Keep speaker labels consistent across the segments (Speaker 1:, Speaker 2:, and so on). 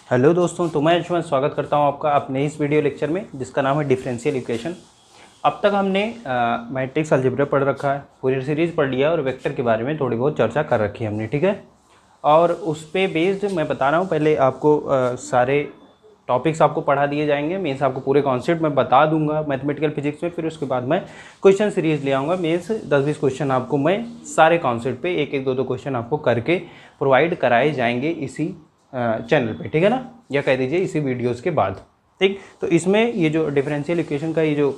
Speaker 1: Hello दोस्तों, तो मैं अंशुमन स्वागत करता हूं आपका अपने इस वीडियो लेक्चर में जिसका नाम है डिफरेंशियल इक्वेशन। अब तक हमने मैट्रिक्स अलजेब्रा पढ़ रखा है, पूरी सीरीज़ पढ़ लिया और वेक्टर के बारे में थोड़ी बहुत चर्चा कर रखी है हमने, ठीक है। और उस पर बेस्ड मैं बता रहा हूँ, पहले आपको सारे टॉपिक्स आपको पढ़ा दिए जाएंगे। मीन्स आपको पूरे कॉन्सेप्ट मैं बता दूंगा मैथमेटिकल फिजिक्स में, फिर उसके बाद मैं क्वेश्चन सीरीज़ ले आऊँगा। मीन्स 10-20 क्वेश्चन आपको मैं सारे कॉन्सेप्ट पे एक दो क्वेश्चन आपको करके प्रोवाइड कराए जाएंगे इसी चैनल पे, ठीक है ना, या कह दीजिए इसी वीडियोस के बाद, ठीक। तो इसमें ये जो डिफरेंशियल इक्वेशन का ये जो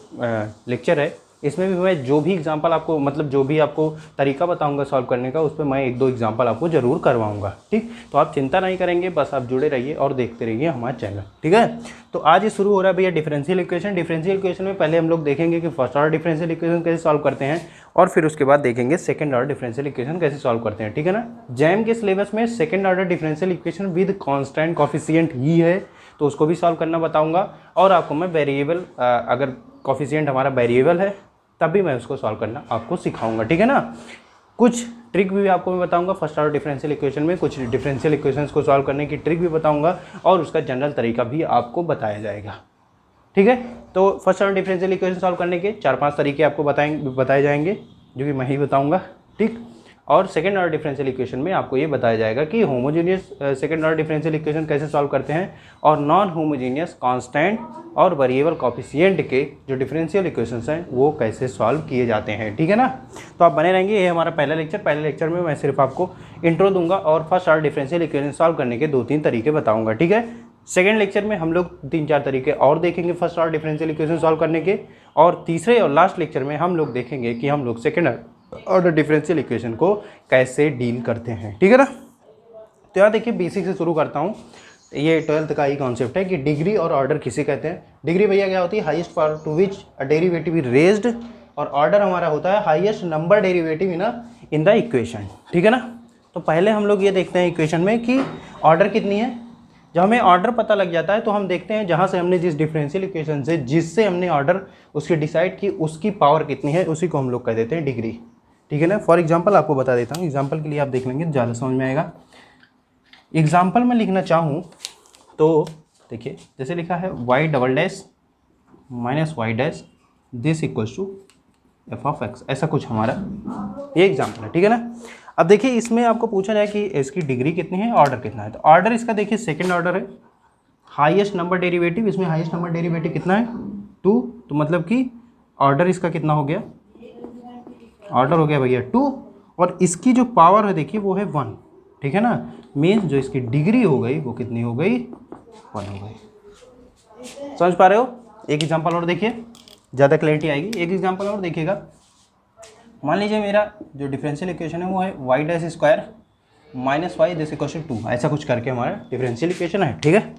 Speaker 1: लेक्चर है, इसमें भी मैं जो भी एग्जांपल आपको, मतलब जो भी आपको तरीका बताऊंगा सॉल्व करने का, उस पर मैं एक दो एग्जांपल आपको ज़रूर करवाऊंगा, ठीक। तो आप चिंता नहीं करेंगे, बस आप जुड़े रहिए और देखते रहिए हमारा चैनल, ठीक है। तो आज ये शुरू हो रहा है भैया डिफरेंशियल इक्वेशन। डिफरेंशियल इक्वेशन में पहले हम लोग देखेंगे कि फर्स्ट ऑर्डर डिफरेंशियल इक्वेशन कैसे सॉल्व करते हैं, और फिर उसके बाद देखेंगे सेकंड ऑर्डर डिफरेंशियल इक्वेशन कैसे सॉल्व करते हैं, ठीक है ना। जैम के सिलेबस में second order differential equation with constant coefficient ही है, तो उसको भी सॉल्व करना बताऊंगा। और आपको मैं वेरिएबल, अगर कोफिशिएंट हमारा वेरिएबल है तब भी मैं उसको सॉल्व करना आपको सिखाऊंगा, ठीक है ना। कुछ ट्रिक भी आपको मैं बताऊंगा फर्स्ट ऑर्डर डिफरेंशियल इक्वेशन में, कुछ डिफरेंशियल इक्वेशंस को सॉल्व करने की ट्रिक भी बताऊंगा और उसका जनरल तरीका भी आपको बताया जाएगा, ठीक है। तो first order differential equation solve करने के 4-5 तरीके आपको बताए जाएंगे, जो कि मैं ही बताऊंगा, ठीक। और सेकंड ऑर्डर डिफरेंशियल इक्वेशन में आपको ये बताया जाएगा कि homogeneous second order differential equation कैसे सॉल्व करते हैं, और नॉन होमोजेनियस कांस्टेंट और वेरिएबल कोफिशिएंट के जो डिफरेंशियल इक्वेशंस हैं वो कैसे सॉल्व किए जाते हैं, ठीक है ना। तो आप बने रहेंगे, ये हमारा पहला लेक्चर। पहले लेक्चर में मैं सिर्फ आपको इंट्रो दूंगा और first order differential equation solve करने के 2-3 तरीके बताऊँगा, ठीक है। सेकेंड लेक्चर में हम लोग 3-4 तरीके और देखेंगे first order differential equation solve करने के, और तीसरे और लास्ट लेक्चर में हम लोग देखेंगे कि हम लोग सेकेंड ऑर्डर डिफरेंशियल इक्वेशन को कैसे डील करते हैं, ठीक है ना। तो यहाँ देखिए बेसिक से शुरू करता हूँ। ये 12th का ही कॉन्सेप्ट है कि डिग्री और ऑर्डर किसे कहते हैं। डिग्री भैया क्या होती है, highest power to which a derivative is raised, और ऑर्डर हमारा होता है highest number derivative in the equation, ठीक है ना। तो पहले हम लोग ये देखते हैं इक्वेशन में कि ऑर्डर कितनी है। जब हमें ऑर्डर पता लग जाता है तो हम देखते हैं जहाँ से हमने जिस डिफरेंशियल इक्वेशन से जिससे हमने ऑर्डर उसकी डिसाइड की, उसकी पावर कितनी है, उसी को हम लोग कह देते हैं डिग्री, ठीक है ना। फॉर एग्जांपल आपको बता देता हूँ, एग्जांपल के लिए आप देख लेंगे ज़्यादा समझ में आएगा। एग्जांपल में लिखना चाहूँ तो देखिए, जैसे लिखा है y double dash minus y dash this equals to f of x, ऐसा कुछ हमारा ये एग्जांपल है, ठीक है ना। अब देखिए इसमें आपको पूछा जाए कि इसकी डिग्री कितनी है, ऑर्डर कितना है। तो ऑर्डर इसका देखिए सेकंड ऑर्डर है, हाईएस्ट नंबर डेरिवेटिव, इसमें हाईएस्ट नंबर डेरिवेटिव कितना है 2, तो मतलब कि ऑर्डर इसका कितना हो गया, ऑर्डर हो गया भैया 2, और इसकी जो पावर है देखिए वो है 1, ठीक है ना। मीन्स जो इसकी डिग्री हो गई वो कितनी हो गई, 1 हो गई। समझ पा रहे हो। एक एग्जांपल और देखिए, ज़्यादा क्लैरिटी आएगी। एक एग्जांपल और देखिएगा। मान लीजिए मेरा जो डिफरेंशियल इक्वेशन है वो है y dash square minus y this equals to 2, ऐसा कुछ करके हमारा डिफरेंशियल इक्वेशन है, ठीक है।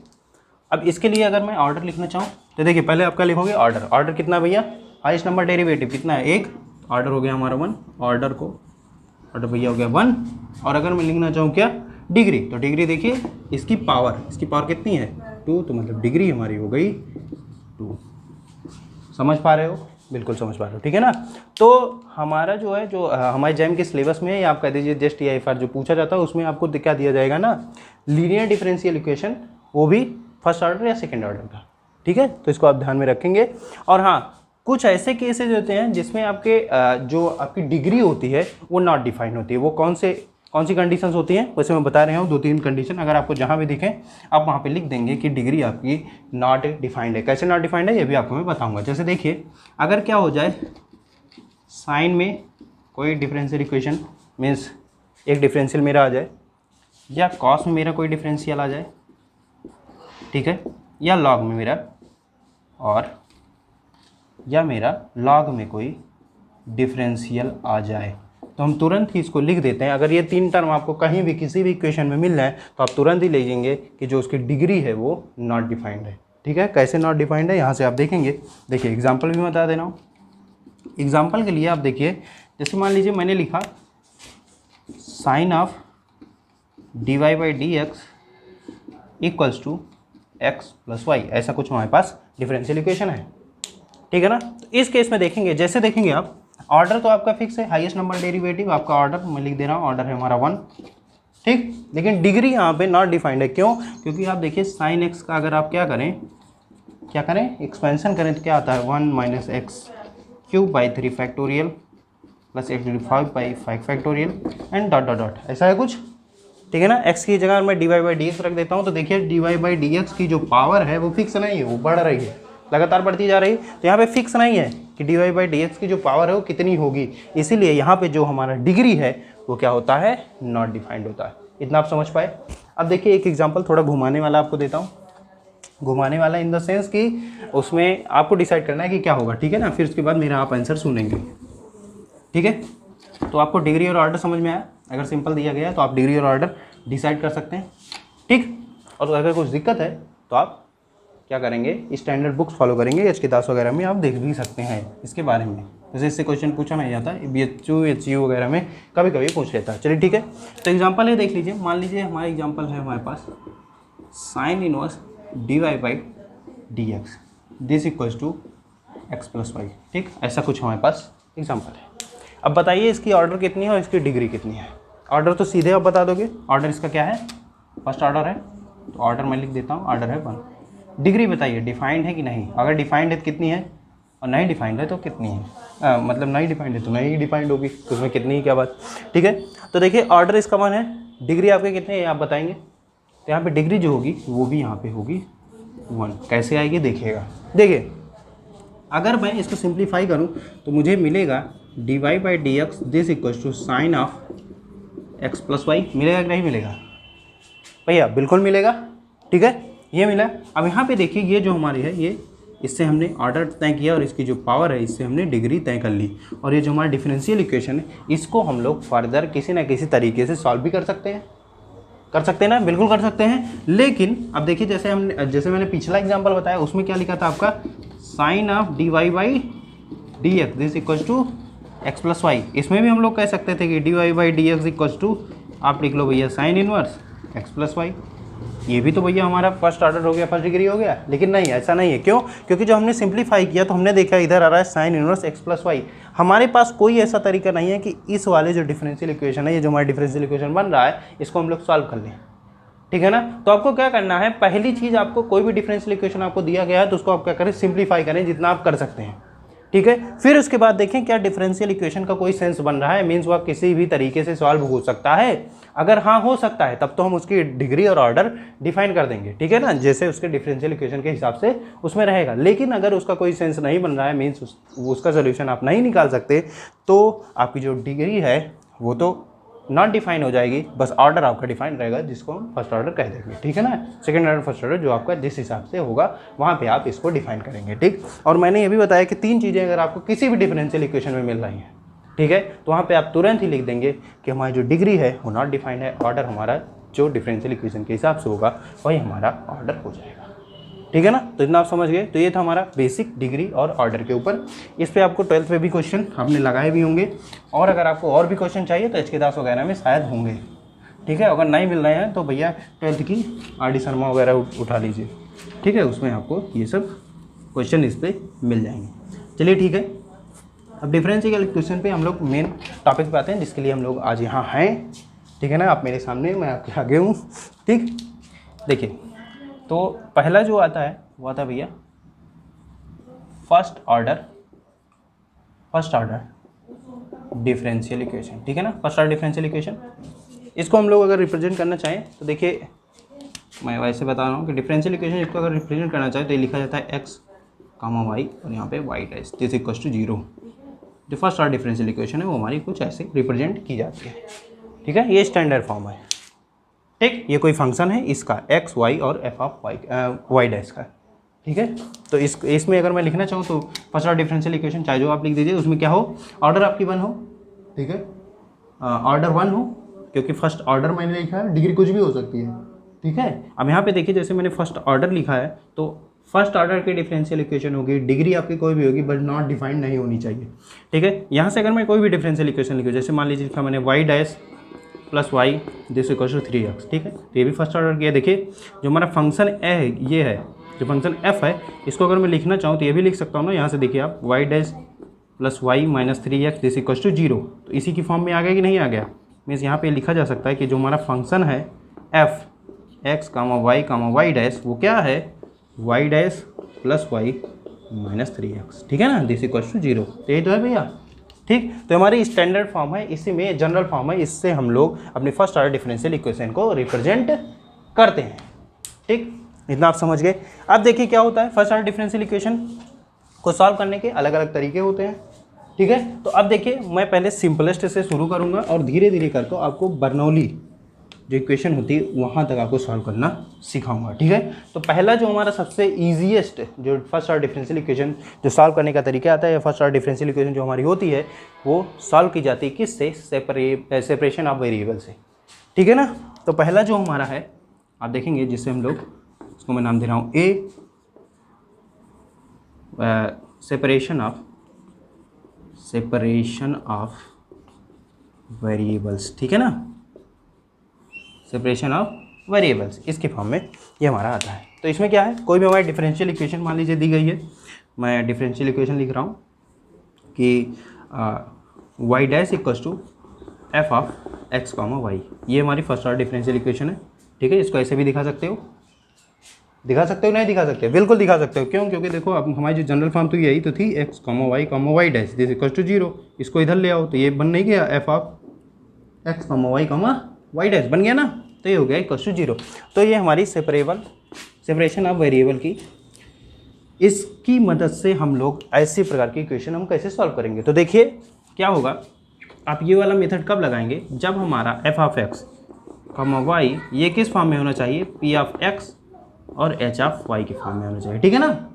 Speaker 1: अब इसके लिए अगर मैं ऑर्डर लिखना चाहूँ तो देखिए पहले आपका लिखोगे ऑर्डर। ऑर्डर कितना भैया, हाईएस्ट नंबर डेरिवेटिव कितना है 1, ऑर्डर हो गया हमारा 1, ऑर्डर भैया हो गया 1। और अगर मैं लिखना चाहूँ क्या, डिग्री, तो डिग्री देखिए इसकी पावर कितनी है 2, तो मतलब डिग्री हमारी हो गई 2। समझ पा रहे हो, बिल्कुल समझ पा रहे हो, ठीक है ना। तो हमारा जो है, जो हमारे जैम के सिलेबस में, या आप कह दीजिए जस्ट TIFR जो पूछा जाता है उसमें आपको क्या दिया जाएगा ना, लीनियर डिफरेंशियल इक्वेशन, वो भी फर्स्ट ऑर्डर या सेकेंड ऑर्डर का, ठीक है। तो इसको आप ध्यान में रखेंगे। और हाँ, कुछ ऐसे केसेज होते हैं जिसमें आपके जो आपकी डिग्री होती है वो नॉट डिफाइंड होती है। वो कौन सी कंडीशंस होती हैं, वैसे मैं बता रहा हूँ 2-3 कंडीशन। अगर आपको जहाँ भी दिखें आप वहाँ पे लिख देंगे कि डिग्री आपकी नॉट डिफाइंड है। कैसे नॉट डिफाइंड है ये भी आपको मैं बताऊँगा। जैसे देखिए, अगर क्या हो जाए, साइन में कोई डिफरेंशियल इक्वेशन, मीन्स एक डिफरेंशियल मेरा आ जाए, या कॉस में मेरा कोई डिफरेंशियल आ जाए, ठीक है, या लॉग में मेरा, और या मेरा लॉग में कोई डिफरेंशियल आ जाए, तो हम तुरंत ही इसको लिख देते हैं। अगर ये 3 टर्म आपको कहीं भी किसी भी इक्वेशन में मिल जाए तो आप तुरंत ही लिखेंगे कि जो उसकी डिग्री है वो नॉट डिफाइंड है, ठीक है। कैसे नॉट डिफाइंड है यहाँ से आप देखेंगे। देखिए एग्जांपल भी बता दे रहा हूँ। एग्जांपल के लिए आप देखिए, जैसे मान लीजिए मैंने लिखा sine of dy/dx equals to x plus y, ऐसा कुछ हमारे पास डिफरेंशियल इक्वेशन है, ठीक है ना। तो इस केस में देखेंगे, जैसे देखेंगे आप, ऑर्डर तो आपका फिक्स है, हाईएस्ट नंबर डेरिवेटिव आपका ऑर्डर मैं लिख दे रहा हूँ, ऑर्डर है हमारा 1, ठीक। लेकिन डिग्री यहाँ पे नॉट डिफाइंड है, क्यों? क्योंकि आप देखिए साइन एक्स का अगर आप क्या करें एक्सपेंशन करें तो क्या आता है 1 minus x cube by 3 factorial plus x divide 5 by 5 factorial and dot dot dot, ऐसा है कुछ, ठीक है ना। एक्स की जगह मैं d Y by D x रख देता हूँ, तो देखिए d Y by D x की जो पावर है वो फिक्स नहीं है, वो बढ़ रही है, लगातार बढ़ती जा रही है। तो यहाँ पे फिक्स नहीं है कि d Y by D x की जो पावर है वो कितनी होगी, इसीलिए यहाँ पे जो हमारा डिग्री है वो क्या होता है, नॉट डिफाइंड होता है। इतना आप समझ पाए। अब देखिए एक एग्जाम्पल थोड़ा घुमाने वाला आपको देता हूँ, घुमाने वाला इन द सेंस कि उसमें आपको डिसाइड करना है कि क्या होगा, ठीक है ना। फिर उसके बाद मेरा आप आंसर सुनेंगे, ठीक है। तो आपको डिग्री और ऑर्डर समझ में आया? अगर सिंपल दिया गया तो आप डिग्री और ऑर्डर डिसाइड कर सकते हैं, ठीक। और अगर कुछ दिक्कत है तो आप क्या करेंगे, स्टैंडर्ड बुक्स फॉलो करेंगे, एच के दास वगैरह में आप देख भी सकते हैं इसके बारे में। जैसे इससे क्वेश्चन पूछा नहीं जाता, BHU HU वगैरह में कभी कभी पूछ लेता है। चलिए ठीक है, तो एग्जांपल ये देख लीजिए। मान लीजिए हमारा एग्जांपल है हमारे पास sine inverse D Y by D x this equals to x plus Y, ठीक। ऐसा कुछ हमारे पास एग्जांपल है। अब बताइए इसकी ऑर्डर कितनी है और इसकी डिग्री कितनी है। ऑर्डर तो सीधे आप बता दोगे, ऑर्डर इसका क्या है, फर्स्ट ऑर्डर है, तो ऑर्डर मैं लिख देता हूँ, ऑर्डर है 1। डिग्री बताइए डिफाइंड है कि नहीं, अगर डिफाइंड है तो कितनी है, और नहीं डिफाइंड है तो कितनी है, मतलब नहीं डिफाइंड है तो नहीं डिफाइंड होगी, तो उसमें कितनी ही क्या बात, ठीक है। तो देखिए ऑर्डर इसका 1 है, डिग्री आपके कितने हैं आप बताएंगे, तो यहाँ पे डिग्री जो होगी वो भी यहाँ पे होगी 1। कैसे आएगी देखिएगा। देखिए अगर मैं इसको सिंप्लीफाई करूँ तो मुझे मिलेगा d Y by D x this equals to sine of x plus y. मिलेगा कि नहीं मिलेगा भैया? बिल्कुल मिलेगा, ठीक है, ये मिला। अब यहाँ पे देखिए ये जो हमारी है, ये इससे हमने ऑर्डर तय किया और इसकी जो पावर है इससे हमने डिग्री तय कर ली। और ये जो हमारा डिफरेंशियल इक्वेशन है इसको हम लोग फर्दर किसी ना किसी तरीके से सॉल्व भी कर सकते हैं ना, बिल्कुल कर सकते हैं। लेकिन अब देखिए जैसे मैंने पिछला एग्जाम्पल बताया उसमें क्या लिखा था आपका, sine of d Y by D x this equals to x plus y. इसमें भी हम लोग कह सकते थे कि d Y by D x equals to, आप लिख लो भैया sine inverse x plus y. ये भी तो भैया हमारा फर्स्ट ऑर्डर हो गया, फर्स्ट डिग्री हो गया। लेकिन नहीं, ऐसा नहीं है। क्यों? क्योंकि जो हमने सिंप्लीफाई किया तो हमने देखा इधर आ रहा है sine inverse x plus y. हमारे पास कोई ऐसा तरीका नहीं है कि इस वाले जो डिफरेंशियल इक्वेशन है, ये जो हमारा डिफरेंशियल इक्वेशन बन रहा है, इसको हम लोग सॉल्व कर लें, ठीक है ना। तो आपको क्या करना है, पहली चीज़ आपको कोई भी डिफरेंशियल इक्वेशन आपको दिया गया है तो उसको आप क्या करें, सिंप्लीफाई करें जितना आप कर सकते हैं, ठीक है। फिर उसके बाद देखें क्या डिफरेंशियल इक्वेशन का कोई सेंस बन रहा है, मीन्स वह किसी भी तरीके से सॉल्व हो सकता है। अगर हाँ हो सकता है तब तो हम उसकी डिग्री और ऑर्डर डिफाइन कर देंगे, ठीक है ना, जैसे उसके डिफरेंशियल इक्वेशन के हिसाब से उसमें रहेगा। लेकिन अगर उसका कोई सेंस नहीं बन रहा है, मीन्स उसका सोल्यूशन आप नहीं निकाल सकते, तो आपकी जो डिग्री है वो तो नॉट डिफाइन हो जाएगी, बस ऑर्डर आपका डिफाइन रहेगा जिसको हम फर्स्ट ऑर्डर कह देंगे, ठीक है ना। सेकंड ऑर्डर फर्स्ट ऑर्डर जो आपका जिस हिसाब से होगा वहाँ पे आप इसको डिफाइन करेंगे, ठीक। और मैंने ये भी बताया कि 3 चीज़ें अगर आपको किसी भी डिफरेंशियल इक्वेशन में मिल रही हैं, ठीक है, तो वहाँ पे आप तुरंत ही लिख देंगे कि हमारी जो डिग्री है वो नॉट डिफाइंड है, ऑर्डर हमारा जो डिफरेंशियल इक्वेशन के हिसाब से होगा वही हमारा ऑर्डर हो जाएगा, ठीक है ना। तो इतना आप समझ गए। तो ये था हमारा बेसिक डिग्री और ऑर्डर के ऊपर। इस पे आपको 12th में भी क्वेश्चन हमने लगाए भी होंगे, और अगर आपको और भी क्वेश्चन चाहिए तो एच के दास वगैरह में शायद होंगे, ठीक है। अगर नहीं मिल रहे हैं तो भैया 12th की RD शर्मा वगैरह उठा लीजिए, ठीक है, उसमें आपको ये सब क्वेश्चन इस पर मिल जाएंगे। चलिए ठीक है, अब डिफरेंशियल इक्वेशन पे हम लोग मेन टॉपिक पे आते हैं जिसके लिए हम लोग आज यहाँ हैं, ठीक है ना। आप मेरे सामने, मैं आपके आगे हूँ, ठीक। देखिए तो पहला जो आता है वो आता है भैया फर्स्ट ऑर्डर डिफरेंशियल इक्वेशन, ठीक है ना। फर्स्ट ऑर्डर डिफरेंशियल इक्वेशन, इसको हम लोग अगर रिप्रेजेंट करना चाहें तो देखिए मैं वैसे बता रहा हूँ कि डिफरेंशियल इक्वेशन इसको अगर रिप्रेजेंट करना चाहें तो ये लिखा जाता है एक्स कामा वाई और यहाँ पे y dash this equals to 0। जो फर्स्ट ऑर्डर डिफरेंशियल इक्वेशन है वो हमारी कुछ ऐसे रिप्रेजेंट की जाती है, ठीक है। ये स्टैंडर्ड फॉर्म है, ठीक। ये कोई फंक्शन है इसका एक्स वाई और एफ ऑफ वाई डैश का, ठीक है। तो इसमें अगर मैं लिखना चाहूँ तो फर्स्ट ऑर्डर डिफरेंशियल इक्वेशन चाहे जो आप लिख दीजिए, उसमें क्या हो, ऑर्डर आपकी 1 हो, ठीक है, ऑर्डर 1 हो, क्योंकि फर्स्ट ऑर्डर मैंने लिखा है, डिग्री कुछ भी हो सकती है, ठीक है। अब यहाँ पे देखिए जैसे मैंने फर्स्ट ऑर्डर लिखा है तो फर्स्ट ऑर्डर की डिफरेंशियल इक्वेशन होगी, डिग्री आपकी कोई भी होगी बट नॉट डिफाइंड नहीं होनी चाहिए, ठीक है। यहाँ से अगर मैं कोई भी डिफरेंशियल इक्वेशन लिखूँ, जैसे मान लीजिए लिखा मैंने y dash plus y this equals to 3x, ठीक है, तो ये भी फर्स्ट ऑर्डर किया। देखिए जो हमारा फंक्शन ए है, ये है जो फंक्शन एफ है, इसको अगर मैं लिखना चाहूँ तो ये भी लिख सकता हूँ ना। यहाँ से देखिए आप y dash plus y minus 3x this equals to 0, तो इसी की फॉर्म में आ गया कि नहीं आ गया, मीन्स यहाँ पे लिखा जा सकता है कि जो हमारा फंक्शन है f x comma y dash वो क्या है y dash plus y minus 3x, ठीक है ना, दिस इक्वल्स टू 0। तो यही तो है भैया, ठीक। तो हमारी स्टैंडर्ड फॉर्म है, इसी में जनरल फॉर्म है, इससे हम लोग अपनी फर्स्ट ऑर्डर डिफरेंशियल इक्वेशन को रिप्रेजेंट करते हैं, ठीक। इतना आप समझ गए। अब देखिए क्या होता है, फर्स्ट ऑर्डर डिफरेंशियल इक्वेशन को सॉल्व करने के अलग अलग तरीके होते हैं, ठीक है। तो अब देखिए मैं पहले सिंपलेस्ट से शुरू करूँगा और धीरे धीरे करके आपको बर्नौली जो इक्वेशन होती है वहाँ तक आपको सॉल्व करना सिखाऊंगा, ठीक है। तो पहला जो हमारा सबसे ईजीएस्ट जो फर्स्ट ऑर्डर डिफरेंशियल इक्वेशन जो सॉल्व करने का तरीका आता है, या फर्स्ट ऑर्डर डिफरेंशियल इक्वेशन जो हमारी होती है वो सॉल्व की जाती है किससे, सेपरेशन ऑफ वेरिएबल से, ठीक है ना। तो पहला जो हमारा है आप देखेंगे, जिससे हम लोग इसको मैं नाम दे रहा हूँ ए सेपरेशन ऑफ वेरिएबल्स, ठीक है ना, सेपरेशन ऑफ वेरिएबल्स, इसके फॉर्म में ये हमारा आता है। तो इसमें क्या है, कोई भी हमारी डिफरेंशियल इक्वेशन मान लीजिए दी गई है, मैं डिफरेंशियल इक्वेशन लिख रहा हूँ कि y dash equals to f of x comma y, ये हमारी फर्स्ट ऑर्डर डिफरेंशियल इक्वेशन है, ठीक है। इसको ऐसे भी दिखा सकते हो नहीं दिखा सकते, बिल्कुल दिखा सकते हो। क्यों? क्योंकि देखो अब हमारी जो जनरल फॉर्म तो यही तो थी, x comma y dash this equals to 0, इसको इधर ले आओ तो ये बन नहीं गया, f of x comma y dash बन गया ना, तो ये हो गया इक्वल्स टू 0। तो ये हमारी सेपरेशन ऑफ वेरिएबल की, इसकी मदद से हम लोग ऐसी प्रकार की इक्वेशन हम कैसे सॉल्व करेंगे। तो देखिए क्या होगा, आप ये वाला मेथड कब लगाएंगे, जब हमारा f of x comma y ये किस फॉर्म में होना चाहिए, पी ऑफ एक्स और एच ऑफ वाई के फॉर्म में होना चाहिए, ठीक है ना।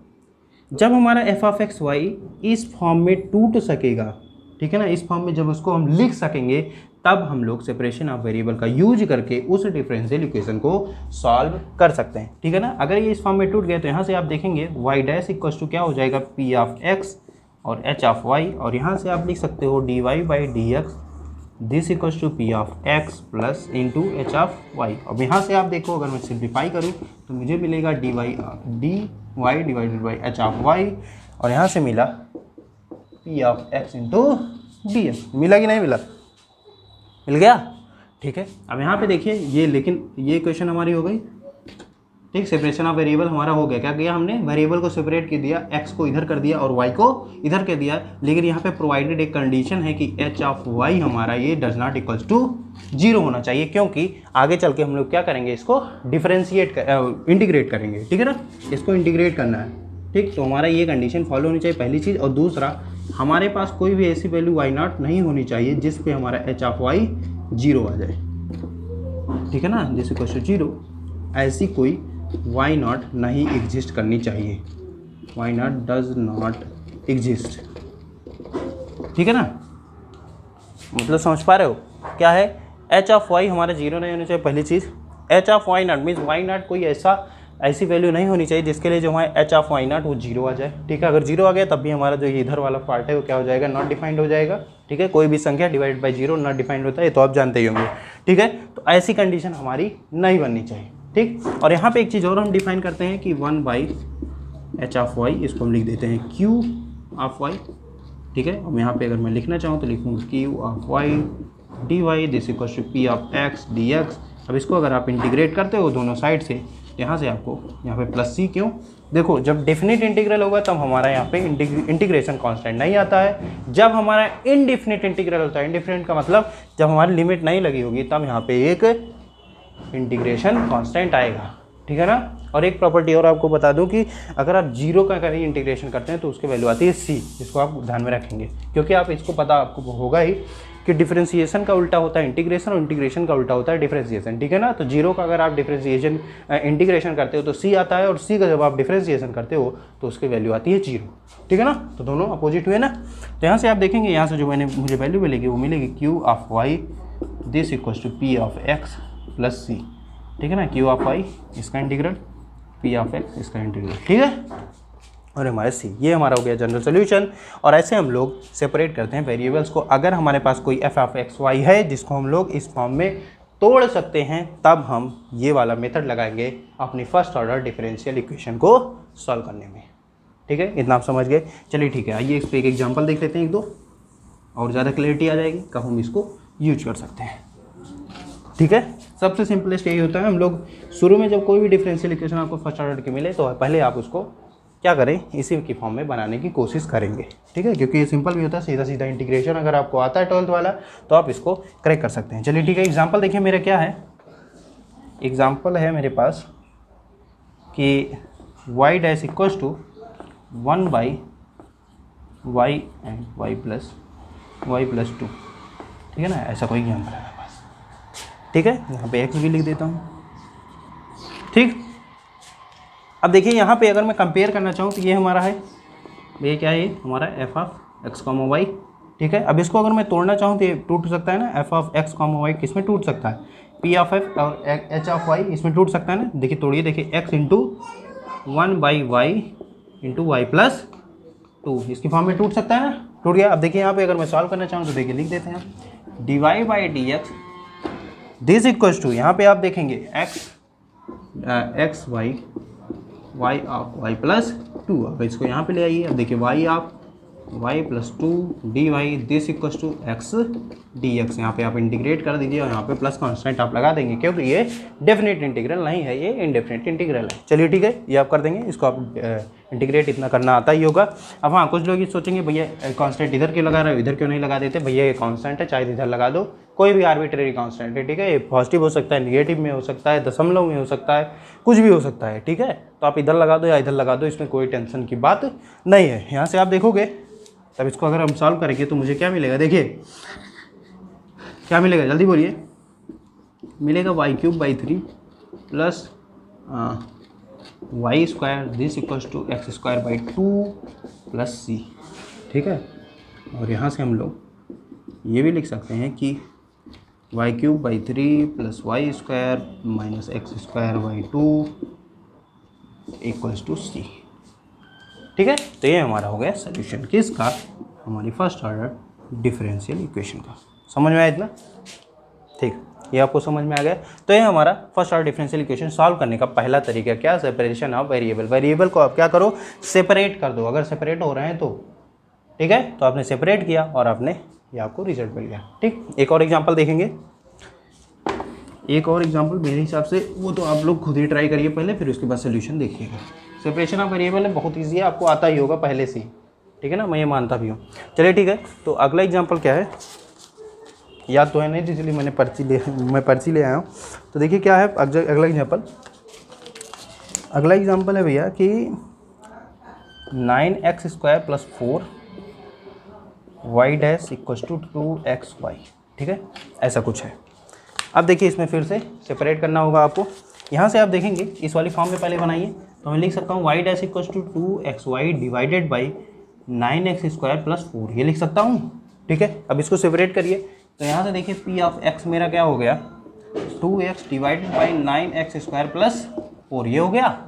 Speaker 1: जब हमारा एफ ऑफ एक्स वाई इस फॉर्म में टूट सकेगा, ठीक है ना, इस फॉर्म में जब उसको हम लिख सकेंगे, तब हम लोग सेपरेशन ऑफ वेरिएबल का यूज करके उस डिफरेंशियल इक्वेशन को सॉल्व कर सकते हैं, ठीक है ना। अगर ये इस फॉर्म में टूट गए तो यहाँ से आप देखेंगे वाई डैश इक्वल्स टू क्या हो जाएगा, पी ऑफ एक्स और एच ऑफ वाई, और यहाँ से आप लिख सकते हो d Y by D x this equals to P of x plus into h of y. अब यहाँ से आप देखो, अगर मैं सिंप्लीफाई करूँ तो मुझे मिलेगा d y divided by h of y, और यहाँ से मिला p of x into d x. मिला कि नहीं मिला, मिल गया, ठीक है। अब यहाँ पे देखिए ये, लेकिन ये इक्वेशन हमारी हो गई, ठीक। सेपरेशन ऑफ वेरिएबल हमारा हो गया, क्या किया हमने, वेरिएबल को सेपरेट कर दिया, एक्स को इधर कर दिया और वाई को इधर कर दिया, लेकिन यहाँ पे प्रोवाइडेड एक कंडीशन है कि एच ऑफ वाई हमारा ये डज नॉट इक्वल्स टू 0 होना चाहिए, क्योंकि आगे चल के हम लोग क्या करेंगे, इसको इंटीग्रेट करेंगे, ठीक है ना, इसको इंटीग्रेट करना है, ठीक। तो हमारा ये कंडीशन फॉलो होनी चाहिए पहली चीज़, और दूसरा हमारे पास कोई भी ऐसी वैल्यू वाई नॉट नहीं होनी चाहिए जिस पे हमारा एच ऑफ वाई 0 आ जाए, ठीक है ना, दिस इक्वल्स टू 0, ऐसी कोई वाई नॉट नहीं एग्जिस्ट करनी चाहिए, why not does not exist, ठीक है ना, मतलब समझ पा रहे हो क्या है, एच ऑफ वाई हमारा 0 नहीं होना चाहिए पहली चीज़, H of Y not means Y not कोई ऐसी वैल्यू नहीं होनी चाहिए जिसके लिए जो हमारे एच ऑफ वाई नॉट वो 0 आ जाए, ठीक है। अगर 0 आ गया तब भी हमारा जो ये इधर वाला पार्ट है वो क्या हो जाएगा, नॉट डिफाइंड हो जाएगा, ठीक है। कोई भी संख्या डिवाइड बाई 0 नॉट डिफाइंड होता है, तो आप जानते ही होंगे, ठीक है। तो ऐसी कंडीशन हमारी नहीं बननी चाहिए, ठीक। और यहाँ पे एक चीज़ और हम डिफाइन करते हैं कि 1 बाई एच ऑफ वाई, इसको हम लिख देते हैं क्यू ऑफ वाई, ठीक है। अब यहाँ पे अगर मैं लिखना चाहूँ तो लिखूँगा q of y d y this equals to P of x d x. अब इसको अगर आप इंटीग्रेट करते हो दोनों साइड से, यहाँ से आपको यहाँ पे प्लस सी, क्यों, देखो जब डेफिनेट इंटीग्रल होगा तब हमारा यहाँ पे इंटीग्रेशन कांस्टेंट नहीं आता है, जब हमारा इनडिफिनिट इंटीग्रल होता है, इनडिफिनिट का मतलब जब हमारी लिमिट नहीं लगी होगी तब यहाँ पे एक इंटीग्रेशन कांस्टेंट आएगा, ठीक है ना। और एक प्रॉपर्टी और आपको बता दूं कि अगर आप 0 का कहीं इंटीग्रेशन करते हैं तो उसकी वैल्यू आती है सी, जिसको आप ध्यान में रखेंगे, क्योंकि आप इसको पता आपको होगा ही कि डिफरेंशिएशन का उल्टा होता है इंटीग्रेशन और इंटीग्रेशन का उल्टा होता है डिफरेंशिएशन, ठीक है ना। तो 0 का अगर आप डिफरेंशिएशन इंटीग्रेशन करते हो तो सी आता है, और सी का जब आप डिफरेंशिएशन करते हो तो उसकी वैल्यू आती है 0, ठीक है ना। तो दोनों अपोजिट हुए ना। तो यहाँ से आप देखेंगे, यहाँ से जो मुझे वैल्यू मिलेगी वो मिलेगी Q of Y this equals to P of x plus C, ठीक है ना। क्यू ऑफ वाई इसका इंटीग्रल, पी ऑफ एक्स इसका इंटीग्रल, ठीक है। और हमारे सी, ये हमारा हो गया जनरल सोल्यूशन। और ऐसे हम लोग सेपरेट करते हैं वेरिएबल्स को। अगर हमारे पास कोई एफ ऑफ एक्स वाई है जिसको हम लोग इस फॉर्म में तोड़ सकते हैं, तब हम ये वाला मेथड लगाएंगे अपनी फर्स्ट ऑर्डर डिफरेंशियल इक्वेशन को सॉल्व करने में, ठीक है। इतना आप समझ गए। चलिए ठीक है, आइए इस पर एक एग्जाम्पल देख लेते हैं, एक दो, और ज़्यादा क्लैरिटी आ जाएगी कब हम इसको यूज कर सकते हैं। ठीक है, सबसे सिंपलेस्ट यही होता है। हम लोग शुरू में जब कोई भी डिफरेंशियल इक्वेशन आपको फर्स्ट ऑर्डर की मिले तो पहले आप उसको क्या करें, इसी की फॉर्म में बनाने की कोशिश करेंगे। ठीक है, क्योंकि ये सिंपल भी होता है, सीधा सीधा इंटीग्रेशन अगर आपको आता है 12th वाला तो आप इसको करेक्ट कर सकते हैं। चलिए ठीक है, एग्जांपल देखिए मेरा क्या है। एग्जांपल है मेरे पास कि y dash equals to 1 by y and y plus 2। ठीक है ना, ऐसा कोई एग्जाम्पल है मेरे पास। ठीक है, यहाँ पे x भी लिख देता हूँ। ठीक, अब देखिए यहाँ पे अगर मैं कंपेयर करना चाहूँ तो ये हमारा है, ये क्या है, ये हमारा f of x comma y. ठीक है, अब इसको अगर मैं तोड़ना चाहूँ तो ये टूट सकता है ना, f of x comma y किसमें टूट सकता है, पी ऑफ एफ और एच ऑफ वाई इसमें टूट सकता है ना। देखिए तोड़िए, देखिए x into 1 by y into y plus 2 इसकी फॉर्म में टूट सकता है ना, टूट गया। अब देखिए यहाँ पे अगर मैं सॉल्व करना चाहूँ तो देखिए लिख देते हैं, d Y by D x this equals to, यहाँ पे आप देखेंगे x y y of y plus 2। अब इसको यहाँ पे ले आइए, अब देखिए y of y plus 2 d y this equals to x d x. यहाँ पे आप इंटीग्रेट कर दीजिए और यहाँ पे प्लस कॉन्स्टेंट आप लगा देंगे, क्योंकि ये डेफिनेट इंटीग्रल नहीं है, ये इनडेफिनेट इंटीग्रल है। चलिए ठीक है, ये आप कर देंगे, इसको आप इंटीग्रेट इतना करना आता ही होगा। अब हाँ, कुछ लोग ये सोचेंगे भैया कांस्टेंट इधर क्यों लगा रहे हो, इधर क्यों नहीं लगा देते। भैया ये कांस्टेंट है, चाहे इधर लगा दो, कोई भी आर्बिट्रेरी कांस्टेंट है। ठीक है, ये पॉजिटिव हो सकता है, निगेटिव में हो सकता है, दशमलव में हो सकता है, कुछ भी हो सकता है। ठीक है, तो आप इधर लगा दो या इधर लगा दो, इसमें कोई टेंशन की बात नहीं है। यहाँ से आप देखोगे तब इसको अगर हम सॉल्व करेंगे तो मुझे क्या मिलेगा, देखिए क्या मिलेगा, जल्दी बोलिए। मिलेगा y³ / 3 plus y² this equals to x² / 2 plus c। ठीक है, और यहाँ से हम लोग ये भी लिख सकते हैं कि y³ / 3 plus y² minus x² / 2 equals to c। ठीक है, तो ये हमारा हो गया सोल्यूशन किसका, हमारी फर्स्ट ऑर्डर डिफरेंशियल इक्वेशन का। समझ में आया इतना? ठीक, ये आपको समझ में आ गया। तो ये हमारा first order differential equation solve करने का पहला तरीका क्या, सेपरेशन ऑफ वेरिएबल। वेरिएबल को आप क्या करो, सेपरेट कर दो। अगर सेपरेट हो रहे हैं तो ठीक है, तो आपने सेपरेट किया और आपने ये आपको रिजल्ट मिल गया। ठीक, एक और एग्जाम्पल देखेंगे, एक और एग्जाम्पल मेरे हिसाब से वो तो आप लोग खुद ही ट्राई करिए पहले, फिर उसके बाद सोल्यूशन देखिएगा। सेपरेशन ऑफ वेरिएबल है, बहुत ईजी है, आपको आता ही होगा पहले से ही। ठीक है ना, मैं ये मानता भी हूँ। चलिए ठीक है, तो अगला एग्जाम्पल क्या है, याद तो है नहीं, इसलिए मैं पर्ची ले आया हूँ। तो देखिए क्या है अगला एग्जाम्पल। अगला एग्जाम्पल है भैया कि 9x² + 4 y dash equals to 2xy। ठीक है, ऐसा कुछ है। अब देखिए इसमें फिर से सेपरेट करना होगा आपको। यहाँ से आप देखेंगे इस वाली फॉर्म में पहले बनाइए, तो मैं लिख सकता हूँ y dash equals to 2xy divided by 9x² + 4, ये लिख सकता हूँ। ठीक है, अब इसको सेपरेट करिए, तो यहाँ से देखिए p ऑफ x मेरा क्या हो गया, 2x डिवाइडेड बाई 9x² + 4, ये हो गया।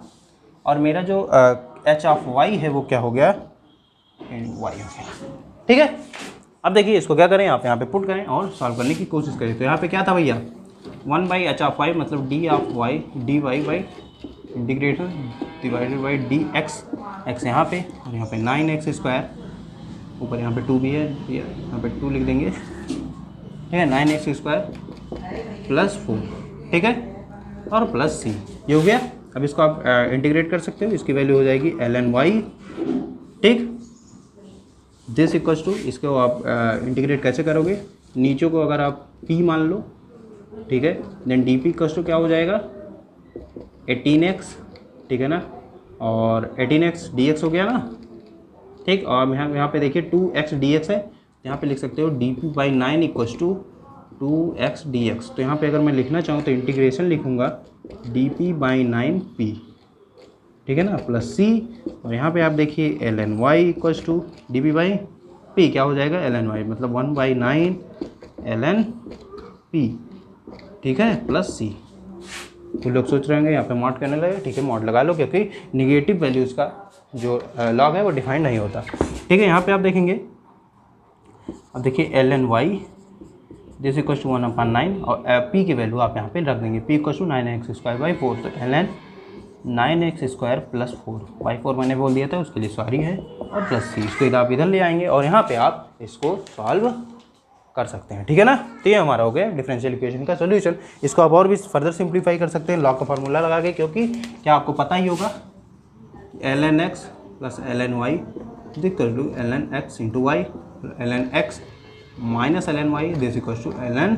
Speaker 1: और मेरा जो h ऑफ y है वो क्या हो गया, y हो गया। ठीक है, अब देखिए इसको क्या करें, यहाँ पे पुट करें और सॉल्व करने की कोशिश करें। तो यहाँ पे क्या था भैया, 1/h ऑफ y मतलब d of y dy by integration divided by dx, x यहाँ पे और यहाँ पे 9x², ऊपर यहाँ पे 2 भी है, यहाँ पे 2 लिख देंगे। ठीक है, 9x² + 4। ठीक है, और प्लस c, ये हो गया। अब इसको आप इंटीग्रेट कर सकते हो, इसकी वैल्यू हो जाएगी ln y। ठीक, दिस इक्वल्स टू, इसको आप इंटीग्रेट कैसे करोगे, नीचे को अगर आप p मान लो, ठीक है, देन dp इक्वल्स टू क्या हो जाएगा 18x। ठीक है ना, और 18x dx हो गया ना। ठीक, और यहाँ पे देखिए 2x dx है, यहाँ पे लिख सकते हो dp/9 equals to 2x dx। तो यहाँ पे अगर मैं लिखना चाहूँ तो इंटीग्रेशन लिखूँगा dp/9p। ठीक है ना, प्लस c, और यहाँ पे आप देखिए ln y equals to dp/p, क्या हो जाएगा ln y मतलब 1/9 ln p। ठीक है, प्लस c। तो लोग सोच रहे होंगे यहाँ पे मॉड करने लगे। ठीक है, मॉड लगा लो, क्योंकि निगेटिव वैल्यूज़ का जो लॉग है वो डिफाइंड नहीं होता। ठीक है, यहाँ पे आप देखेंगे, अब देखिए ln y this equals to 1/9 और p की वैल्यू आप यहाँ पे रख देंगे, p इक्वल्स टू 9x²/4। तो ln 9x² + 4/4 मैंने बोल दिया था, उसके लिए सॉरी है, और प्लस c, इसको आप इधर ले आएंगे और यहाँ पे आप इसको सॉल्व कर सकते हैं। ठीक है ना, तो ये हमारा हो गया डिफरेंशियल इक्वेशन का सॉल्यूशन। इसको आप और भी फर्दर सिंप्लीफाई कर सकते हैं लॉग का फार्मूला लगा के, क्योंकि क्या आपको पता ही होगा ln x plus ln y equal to ln x into y, ln x minus ln y this equal to ln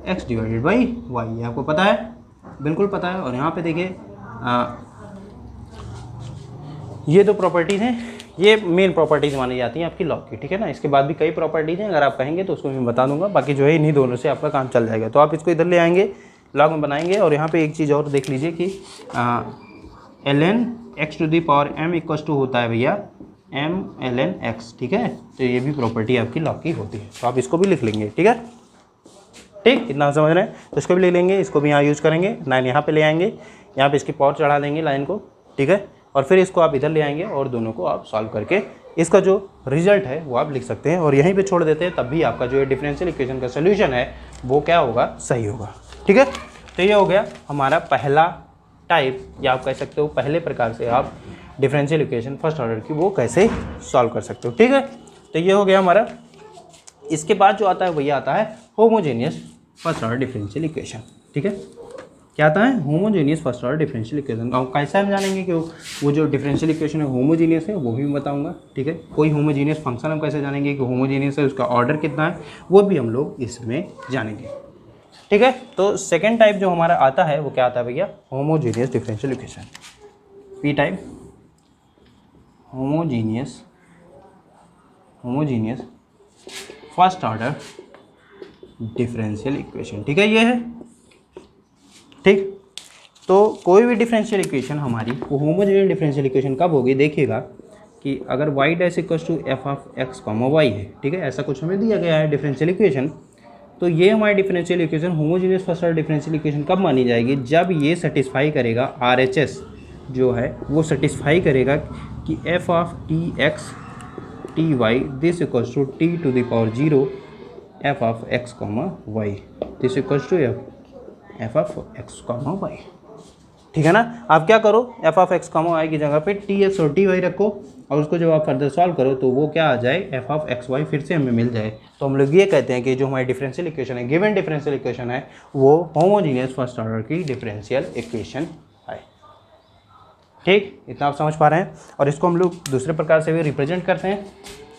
Speaker 1: x divided by y। ये आपको पता है, बिल्कुल पता है। और यहाँ पे देखिए ये दो प्रॉपर्टीज़ हैं, ये मेन प्रॉपर्टीज़ मानी जाती हैं आपकी लॉग की। ठीक है ना, इसके बाद भी कई प्रॉपर्टीज़ हैं, अगर आप कहेंगे तो उसको मैं बता दूंगा। बाकी जो है इन्हीं दोनों से आपका काम चल जाएगा। तो आप इसको इधर ले आएंगे, लॉग में बनाएंगे। और यहाँ पे एक चीज़ और देख लीजिए कि ln x to the power m equal to होता है भैया m ln x। ठीक है, तो ये भी प्रॉपर्टी आपकी लॉग की होती है, तो आप इसको भी लिख लेंगे। ठीक है, ठीक, इतना समझ रहे हैं। तो इसको भी ले लेंगे, इसको भी यहाँ यूज़ करेंगे। 9 यहाँ पे ले आएंगे, यहाँ पे इसकी पावर चढ़ा देंगे लाइन को। ठीक है, और फिर इसको आप इधर ले आएंगे और दोनों को आप सॉल्व करके इसका जो रिजल्ट है वो आप लिख सकते हैं और यहीं पे छोड़ देते हैं। तब भी आपका जो डिफरेंशियल इक्वेशन का सोल्यूशन है वो क्या होगा, सही होगा। ठीक है, तो ये हो गया हमारा पहला टाइप, या आप कह सकते हो पहले प्रकार से आप डिफरेंशियल इक्वेशन फर्स्ट ऑर्डर की वो कैसे सॉल्व कर सकते हो। ठीक है, तो ये हो गया हमारा। इसके बाद जो आता है वही आता है homogeneous first order differential equation. ठीक है, क्या आता है, homogeneous first order differential equation. और कैसे हम जानेंगे कि वो जो डिफरेंशियल इक्वेशन है होमोजेनियस है, वो भी मैं बताऊंगा। ठीक है, कोई होमोजेनियस फंक्शन हम कैसे जानेंगे कि होमोजेनियस है, उसका ऑर्डर कितना है, वो भी हम लोग इसमें जानेंगे। ठीक है, तो सेकेंड टाइप जो हमारा आता है वो क्या आता है भैया, homogeneous differential equation, P type. Homogeneous first order differential equation. ठीक है, ये है। ठीक, तो कोई भी डिफरेंशियल इक्वेशन हमारी वो होमोजेनियस डिफरेंशियल इक्वेशन कब होगी, देखिएगा कि अगर y dash equal to f of x comma y है। ठीक है, ऐसा कुछ हमें दिया गया है डिफरेंशियल इक्वेशन, तो ये हमारी differential equation homogeneous first order differential equation कब मानी जाएगी, जब ये सेटिस्फाई करेगा RHS जो है वो सेटिस्फाई करेगा कि f of t x t y this equals to t to the power 0 f of x comma y this equals to f of x comma y. ठीक है ना, आप क्या करो, f of x comma y की जगह पे t x और टी वाई रखो और उसको जब आप फर्दर सॉल्व करो तो वो क्या आ जाए, एफ ऑफ एक्स वाई फिर से हमें मिल जाए। तो हम लोग ये कहते हैं कि जो हमारी डिफरेंशियल इक्वेशन है, गिवन डिफरेंशियल इक्वेशन है, वो होमोजीनियस फर्स्ट ऑर्डर की डिफरेंशियल इक्वेशन है। ठीक, इतना आप समझ पा रहे हैं। और इसको हम लोग दूसरे प्रकार से भी रिप्रेजेंट करते हैं।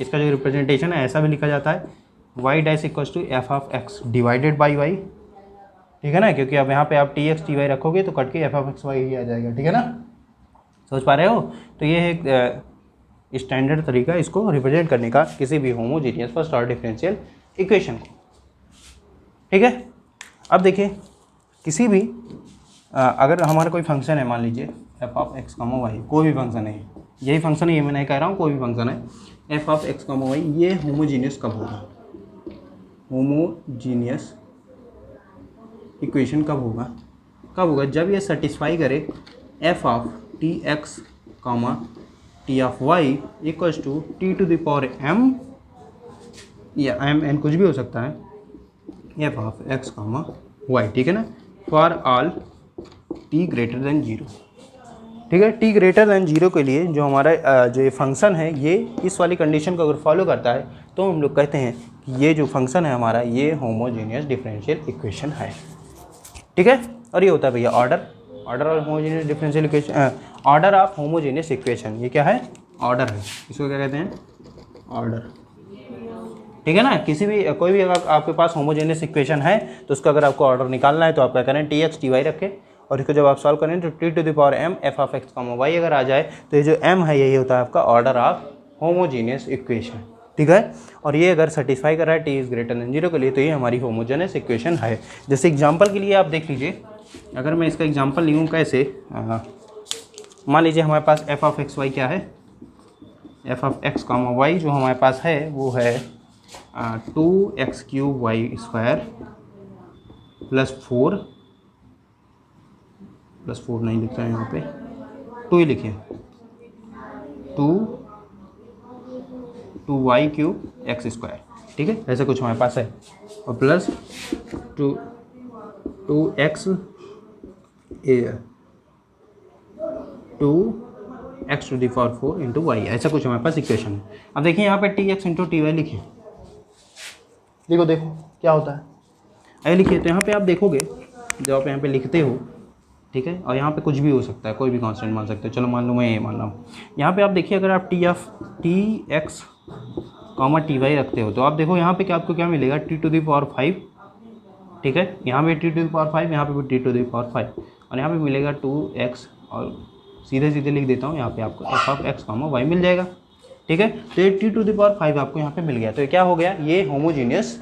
Speaker 1: इसका जो रिप्रेजेंटेशन है ऐसा भी लिखा जाता है, y dash equals to f of x divided by y. ठीक है ना, क्योंकि अब यहाँ पे आप टी एक्स टी वाई रखोगे तो कट के एफ ऑफ एक्स वाई ही आ जाएगा। ठीक है ना, समझ पा रहे हो। तो ये है एक स्टैंडर्ड तरीका इसको रिप्रेजेंट करने का किसी भी homogeneous first order differential equation को। ठीक है, अब देखिए किसी भी अगर हमारा कोई फंक्शन है, मान लीजिए f of x comma y, कोई भी फंक्शन है, यही फंक्शन है, ये मैं नहीं कह रहा हूँ, कोई भी फंक्शन है, f of x comma y, ये होमोजीनियस कब होगा, होमोजीनियस इक्वेशन कब होगा, जब ये सेटिस्फाई करे f of t x comma t of y equals to t to the power m या एम एन कुछ भी हो सकता है, f of x comma y. ठीक है ना, for all t greater than 0। ठीक है, टी ग्रेटर देन 0 के लिए जो हमारा जो ये फंक्शन है, ये इस वाली कंडीशन को अगर फॉलो करता है तो हम लोग कहते हैं कि ये जो फंक्शन है हमारा, ये होमोजीनियस डिफरेंशियल इक्वेशन है। ठीक है, और ये होता है भैया order of homogeneous differential equation, order of homogeneous equation. ये क्या है, ऑर्डर है, इसको क्या कहते हैं, ऑर्डर। ठीक है ना, किसी भी कोई भी अगर आपके पास होमोजेनियस इक्वेशन है तो उसका अगर आपको ऑर्डर निकालना है तो आप क्या करें, टी एक्स टी वाई रखें और इसको जब आप सॉल्व करें तो t to the power m f of x comma y अगर आ जाए तो ये जो एम है यही होता है आपका ऑर्डर ऑफ होमोजेनियस इक्वेशन। ठीक है, और ये अगर सेटिस्फाई कर रहा है टी इज़ ग्रेटर देन 0 के लिए तो ये हमारी होमोजेनियस इक्वेशन है। जैसे एग्जांपल के लिए आप देख लीजिए, अगर मैं इसका एग्जांपल लूँ कैसे, मान लीजिए हमारे पास एफ ऑफ एक्स वाई क्या है, f of x comma y जो हमारे पास है वो है 2x cube Y square plus 4 नहीं लिखता है यहाँ पे, 2 ही लिखिए, 2y क्यूब एक्स स्क्वायर। ठीक है, ऐसा कुछ हमारे पास है, और plus 2x to the power 4 into y, ऐसा कुछ हमारे पास इक्वेशन है। अब देखिए यहाँ पे t x into t y लिखिए, देखो देखो क्या होता है, ऐसे लिखिए। तो यहाँ पे आप देखोगे जब आप यहाँ पे लिखते हो, ठीक है, और यहाँ पे कुछ भी हो सकता है, कोई भी कांस्टेंट मान सकते हो। चलो मान लो मैं ये मान रहा हूँ। यहाँ पे आप देखिए अगर आप t x comma t y रखते हो तो आप देखो यहाँ पे क्या आपको क्या मिलेगा, टी टू द पावर 5, ठीक है, यहाँ पे टी टू द पावर 5, यहाँ पे भी टी टू द पावर 5, और यहाँ पे मिलेगा 2x, और सीधे सीधे लिख देता हूँ यहाँ पे आपको F of x comma Y मिल जाएगा, ठीक है। तो ये टी टू द पावर 5 आपको यहाँ पे मिल गया। तो ये क्या हो गया, ये होमोजीनियस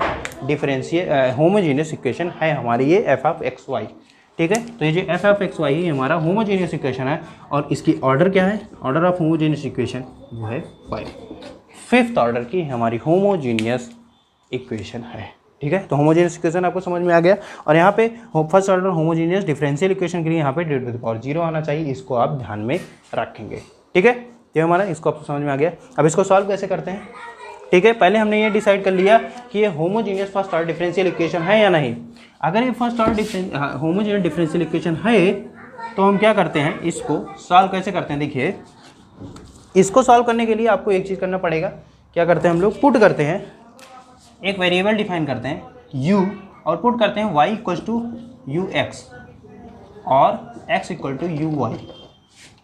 Speaker 1: इक्वेशन है हमारी, ये एफ ऑफ एक्स वाई, ठीक है। तो ये जो एफ ऑफ एक्स वाई है हमारा होमोजीनियस इक्वेशन है, और इसकी ऑर्डर क्या है, ऑर्डर ऑफ होमोजीनियस इक्वेशन वो है 5, 5th ऑर्डर की हमारी होमोजीनियस इक्वेशन है, ठीक है। तो होमोजीनियस इक्वेशन आपको समझ में आ गया। और यहाँ पे first order homogeneous differential equation के लिए यहाँ पे टी टू द पावर 0 आना चाहिए, इसको आप ध्यान में रखेंगे, ठीक है। ये हमारा इसको आपको समझ में आ गया। अब इसको सॉल्व कैसे करते हैं, ठीक है। पहले हमने ये डिसाइड कर लिया कि ये homogeneous first order differential equation है या नहीं। अगर ये first order homogeneous differential equation है तो हम क्या करते हैं, इसको सॉल्व कैसे करते हैं। देखिए इसको सॉल्व करने के लिए आपको एक चीज़ करना पड़ेगा, क्या करते हैं हम लोग, पुट करते हैं, एक वेरिएबल डिफाइन करते हैं u, और पुट करते हैं y equal to you x और x equal to u y.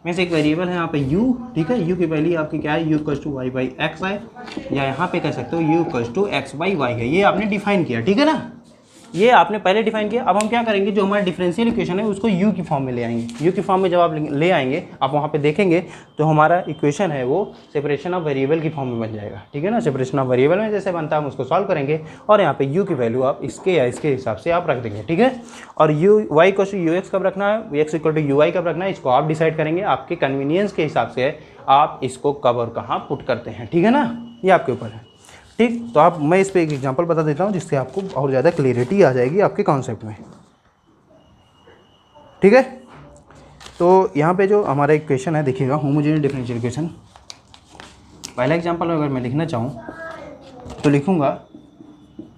Speaker 1: में से एक वेरिएबल है यहाँ पे u, ठीक है। u की वैल्यू आपकी क्या है, u equal to y by x है, या यहाँ पे कह सकते हो u equal to x by y है। ये आपने डिफाइन किया, ठीक है ना, ये आपने पहले डिफाइन किया। अब हम क्या करेंगे, जो हमारा डिफरेंशियल इक्वेशन है उसको u की फॉर्म में ले आएंगे। u की फॉर्म में जब आप ले आएंगे, आप वहाँ पे देखेंगे तो हमारा इक्वेशन है वो सेपरेशन ऑफ वेरिएबल की फॉर्म में बन जाएगा, ठीक है ना। सेपरेशन ऑफ वेरिएबल में जैसे बनता है हम उसको सॉल्व करेंगे, और यहाँ पे u की वैल्यू आप इसके या इसके हिसाब से आप रख देंगे, ठीक है। और y equal to you x कब रखना है, x equal to u y कब रखना है, इसको आप डिसाइड करेंगे। आपके कन्वीनियंस के हिसाब से आप इसको कब और कहाँ पुट करते हैं, ठीक है ना, ये आपके ऊपर है, ठीक। तो आप, मैं इस पे एक एग्जांपल बता देता हूँ जिससे आपको और ज़्यादा क्लियरिटी आ जाएगी आपके कॉन्सेप्ट में, ठीक है। तो यहाँ पे जो हमारा इक्वेशन है देखिएगा, होमोजेनियस डिफरेंशियल इक्वेशन। पहला एग्जांपल अगर मैं लिखना चाहूँ तो लिखूँगा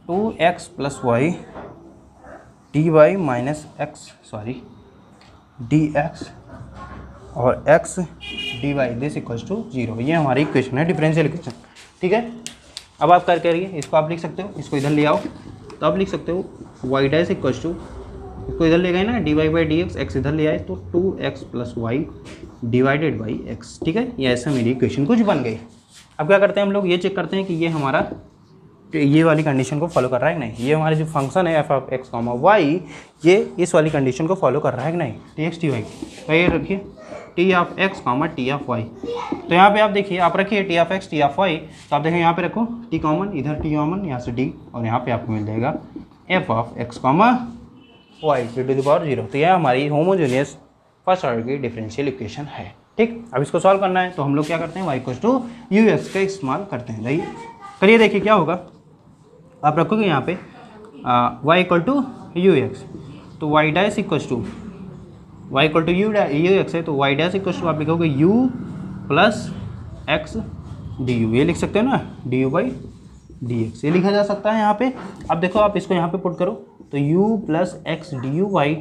Speaker 1: 2x plus y d y minus x d x और x d y this equals to 0। ये हमारी इक्वेशन है, डिफरेंशियल इक्वेशन, ठीक है। अब आप कर करिए, इसको आप लिख सकते हो, इसको इधर ले आओ तो आप लिख सकते हो वाई डैश इक्वल्स टू, इसको इधर ले गए ना, d Y by D x, x इधर ले आए तो 2x plus y divided by x, ठीक है। ये ऐसा मेरी इक्वेशन कुछ बन गई। अब क्या करते हैं हम लोग, ये चेक करते हैं कि ये हमारा ये वाली कंडीशन को फॉलो कर रहा है कि नहीं। ये हमारा जो फंक्शन है f of x comma y, ये इस वाली कंडीशन को फॉलो कर रहा है कि नहीं, टी एक्स टी वाई। तो ये रखिए t of x comma t of y. तो यहाँ पे आप देखिए, आप रखिए t of x t of y, तो आप देखें यहाँ पे रखो टी कॉमन, इधर टी कॉमन, यहाँ से डी, और यहाँ पे आपको मिल जाएगा f of x comma y to the power 0। तो यह हमारी होमोजेनियस फर्स्ट ऑर्डर की डिफरेंशियल इक्वेशन है, ठीक। अब इसको सॉल्व करना है तो हम लोग क्या करते हैं, y equal to you x का इस्तेमाल करते हैं। देखिए करिए, देखिए क्या होगा, आप रखोगे यहाँ पे y equal to you X, तो Y dash equal to Y equal to you X है, तो वाई डैश इक्वल टू आप लिखोगे u plus x D U, ये लिख सकते हो ना, D you by D x, ये लिखा जा सकता है यहाँ पे। अब देखो आप इसको यहाँ पे पुट करो तो u plus x D you by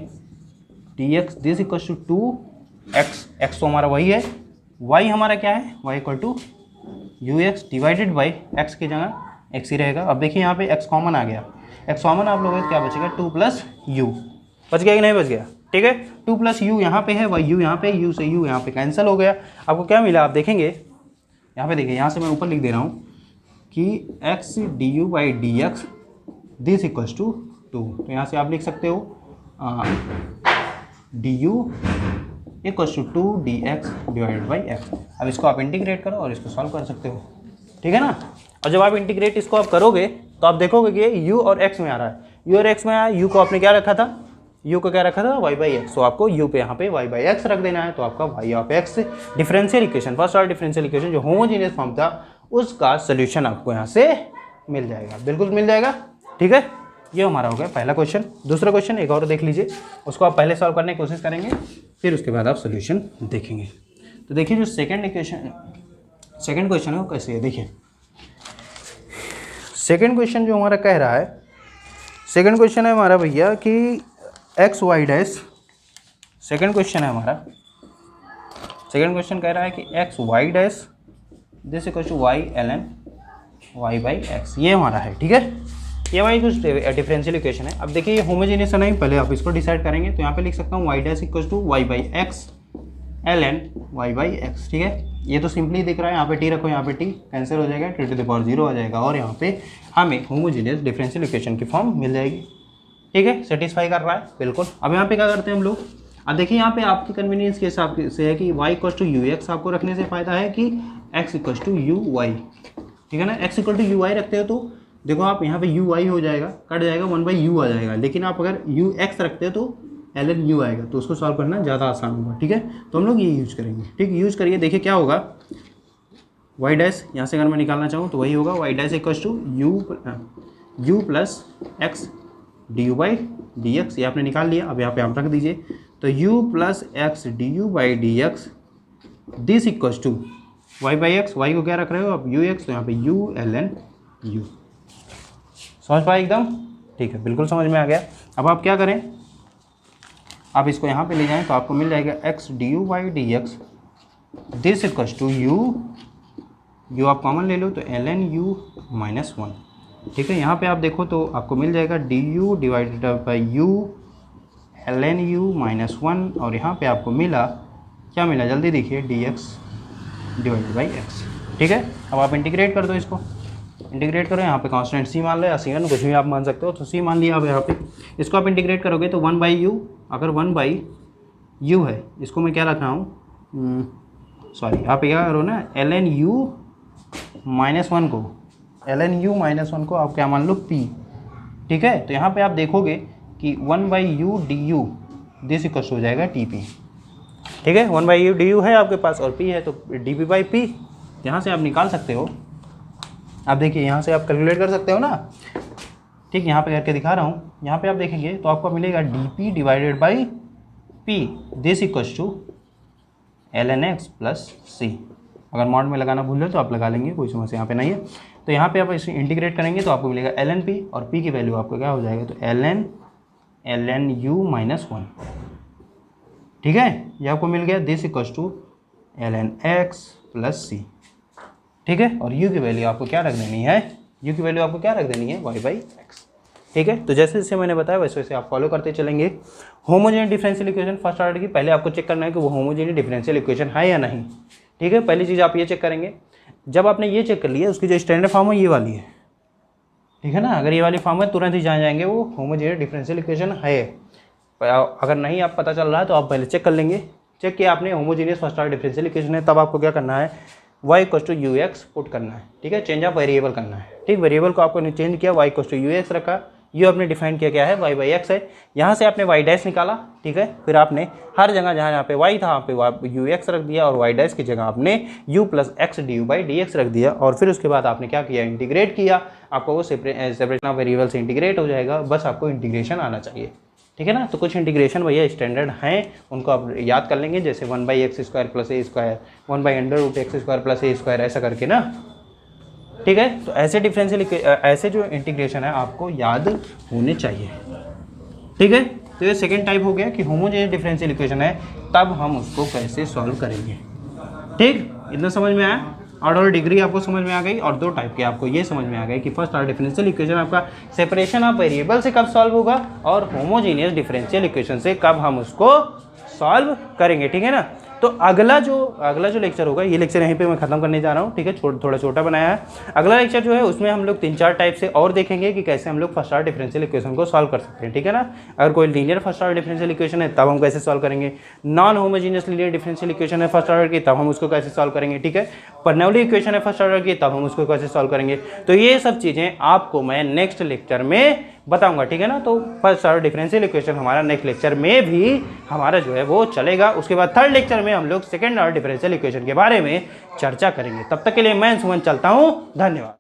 Speaker 1: D x this equal to 2x, x तो हमारा वही है, y हमारा क्या है, y equal to you x divided by x की जगह एक्स ही रहेगा। अब देखिए यहाँ पे x कॉमन आ गया, x कॉमन आप लोगों को क्या बचेगा, 2 प्लस यू, बच गया कि नहीं बच गया, ठीक है। 2 प्लस यू यहाँ पे है, वही यू यहाँ पे, यू से यू यहाँ पे कैंसिल हो गया। आपको क्या मिला, आप देखेंगे यहाँ पे, देखिए यहाँ से मैं ऊपर लिख दे रहा हूँ कि x d you by D x this equals to 2। तो यहाँ से आप लिख सकते हो d u equals to 2 d x divided by x. अब इसको आप इंटीग्रेट करो और इसको सॉल्व कर सकते हो, ठीक है ना। और जब आप इंटीग्रेट इसको आप करोगे तो आप देखोगे कि u और x में आ रहा है, u और x में आया, u को आपने क्या रखा था, u को क्या रखा था, y बाई एक्स, तो आपको u पे यहाँ पे y बाई एक्स रख देना है। तो आपका y of x differential equation, first order differential equation जो होमोजेनियस फॉर्म था उसका सोल्यूशन आपको यहाँ से मिल जाएगा, बिल्कुल मिल जाएगा, ठीक है। ये हमारा हो गया पहला क्वेश्चन। दूसरा क्वेश्चन एक और देख लीजिए, उसको आप पहले सॉल्व करने की कोशिश करेंगे, फिर उसके बाद आप सोल्यूशन देखेंगे। तो देखिए जो सेकेंड क्वेश्चन है वो कैसे है, देखिए सेकेंड क्वेश्चन जो हमारा कह रहा है, सेकेंड क्वेश्चन है हमारा भैया कि x y dash, second question है हमारा, सेकेंड क्वेश्चन कह रहा है कि x y dash this equal to y l n y by x, ये हमारा है, ठीक है। ये हमारी कुछ डिफरेंशियल इक्वेशन है। अब देखिए ये होमोजेनियस है नहीं, पहले आप इसको डिसाइड करेंगे। तो यहाँ पे लिख सकता हूँ y dash equal to y by x ln y by x, ठीक है। ये तो सिंपली दिख रहा है, यहाँ पे टी रखो, यहाँ पे टी कैंसिल हो जाएगा, टी टू द पावर 0 आ जाएगा और यहाँ पे हमें होमोजेनियस डिफरेंशियल इक्वेशन की फॉर्म मिल जाएगी, ठीक है। सेटिस्फाई कर रहा है बिल्कुल। अब यहाँ पे क्या करते हैं हम लोग, अब देखिए यहाँ पे आपकी कन्वीनियंस के हिसाब से है कि y equal to you x आपको रखने से फ़ायदा है कि x equal to u y, ठीक है ना। x equal to u y रखते हो तो देखो आप यहाँ पे यू वाई हो जाएगा, कट जाएगा, 1/u आ जाएगा। लेकिन आप अगर यू एक्स रखते हो तो ln u आएगा, तो उसको सॉल्व करना ज़्यादा आसान होगा, ठीक है। तो हम लोग ये यूज करेंगे, ठीक, यूज करिए। देखिए क्या होगा, y डैश यहाँ से अगर मैं निकालना चाहूँ तो वही होगा y dash equal to u plus x D you by D x, ये आपने निकाल लिया। अब यहाँ पे आप रख दीजिए, तो u plus x D you by D x this equal to y by x, y को क्या रख रहे हो आप यू एक्स, तो यहाँ पे u ln u। समझ पाए एकदम, ठीक है, बिल्कुल समझ में आ गया। अब आप क्या करें, आप इसको यहाँ पे ले जाएं तो आपको मिल जाएगा x d you by D x this equal to u आप कॉमन ले लो तो ln u माइनस 1, ठीक है। यहाँ पे आप देखो तो आपको मिल जाएगा D you divided by you ln u minus 1 और यहाँ पे आपको मिला, क्या मिला जल्दी देखिए, D x divided by x, ठीक है। अब आप इंटीग्रेट कर दो, इसको इंटीग्रेट करो, यहाँ पे कांस्टेंट सी मान लो या सी1 कुछ भी आप मान सकते हो, तो सी मान लिया। अब यहाँ पे इसको आप इंटीग्रेट करोगे तो 1/u, अगर 1/u है, इसको मैं क्या रख रहा हूँ, सॉरी आप क्या करो ना, ln u माइनस 1 को, ln u माइनस 1 को आप क्या मान लो p, ठीक है। तो यहाँ पे आप देखोगे कि 1/u du दिस इक्वल हो जाएगा tp, ठीक है। 1/u du है आपके पास और p है तो dp बाई p, यहाँ से आप निकाल सकते हो। आप देखिए यहाँ से आप कैलकुलेट कर सकते हो ना, ठीक, यहाँ पे करके दिखा रहा हूँ। यहाँ पे आप देखेंगे तो आपको मिलेगा dp divided by p this equals to ln x plus c। अगर मॉड में लगाना भूल जाए तो आप लगा लेंगे, कोई समस्या यहाँ पे नहीं है। तो यहाँ पे आप इसे इंटीग्रेट करेंगे तो आपको मिलेगा ln p और p की वैल्यू आपको क्या हो जाएगा, तो ln u माइनस 1, ठीक है। ये आपको मिल गया this equals to ln x plus c, ठीक है। और u की वैल्यू आपको क्या रख देनी है, u की वैल्यू आपको क्या रख देनी है, y बाई एक्स, ठीक है। तो जैसे जैसे मैंने बताया वैसे वैसे आप फॉलो करते चलेंगे। Homogeneous differential equation first order की पहले आपको चेक करना है कि वो होमोजेनियस डिफरेंशियल इक्वेशन है या नहीं, ठीक है। पहली चीज़ आप ये चेक करेंगे। जब आपने ये चेक कर लिया, उसकी जो स्टैंडर्ड फॉर्म है ये वाली है, ठीक है ना। अगर ये वाली फॉर्म है तुरंत ही जान जाएंगे वो होमोजेनियस डिफरेंशियल इक्वेशन है। अगर नहीं आप पता चल रहा है तो आप पहले चेक कर लेंगे। चेक किया आपने homogeneous first order differential equation है, तब आपको क्या करना है, y equal to you x put करना है, ठीक है। चेंज ऑफ वेरिएबल करना है, ठीक। वेरिएबल को आपको चेंज किया, y equal to you x रखा, यू आपने डिफाइन किया क्या है, y बाई एक्स है। यहाँ से आपने y डैश निकाला, ठीक है। फिर आपने हर जगह जहाँ पे y था वहाँ पे यू एक्स रख दिया और y डैश की जगह आपने u plus x D you by D x रख दिया। और फिर उसके बाद आपने क्या किया, इंटीग्रेट किया। आपको वो सेपरेशन ऑफ वेरिएबल से इंटीग्रेट हो जाएगा, बस आपको इंटीग्रेशन आना चाहिए, ठीक है ना। तो कुछ इंटीग्रेशन भैया स्टैंडर्ड हैं, उनको आप याद कर लेंगे, जैसे 1/x² plus a square, 1/√x² plus a square, ऐसा करके ना, ठीक है। तो ऐसे डिफरेंशियल ऐसे जो इंटीग्रेशन है आपको याद होने चाहिए, ठीक है। तो ये सेकेंड टाइप हो गया कि होमोजेनियस डिफरेंशियल इक्वेशन है, तब हम उसको कैसे सॉल्व करेंगे, ठीक। इतना समझ में आया। ऑर्डर डिग्री आपको समझ में आ गई और दो टाइप के आपको ये समझ में आ गए कि फर्स्ट ऑर्डर डिफरेंशियल इक्वेशन आपका सेपरेशन ऑफ वेरिएबल से कब सॉल्व होगा और होमोजेनियस डिफरेंशियल इक्वेशन से कब हम उसको सॉल्व करेंगे, ठीक है ना। तो अगला जो लेक्चर होगा, ये लेक्चर यहीं पे मैं खत्म करने जा रहा हूँ, ठीक है। थोड़ा छोटा बनाया है। अगला लेक्चर जो है उसमें हम लोग 3-4 टाइप से और देखेंगे कि कैसे हम लोग फर्स्ट ऑर्डर डिफरेंशियल इक्वेशन को सॉल्व कर सकते हैं, ठीक है ना। अगर कोई linear first order differential equation है तब हम कैसे सॉल्व करेंगे, non homogeneous linear differential equation है फर्स्ट ऑर्डर की, तब हम उसको कैसे सॉल्व करेंगे, ठीक है। बर्नौली इक्वेशन है फर्स्ट ऑर्डर की, तब हम उसको कैसे सॉल्व करेंगे। तो ये सब चीज़ें आपको मैं नेक्स्ट लेक्चर में बताऊंगा, ठीक है ना। तो फर्स्ट ऑर्डर डिफरेंशियल इक्वेशन हमारा नेक्स्ट लेक्चर में भी हमारा जो है वो चलेगा। उसके बाद थर्ड लेक्चर में हम लोग सेकंड ऑर्डर डिफरेंशियल इक्वेशन के बारे में चर्चा करेंगे। तब तक के लिए मैं सुमन चलता हूं, धन्यवाद।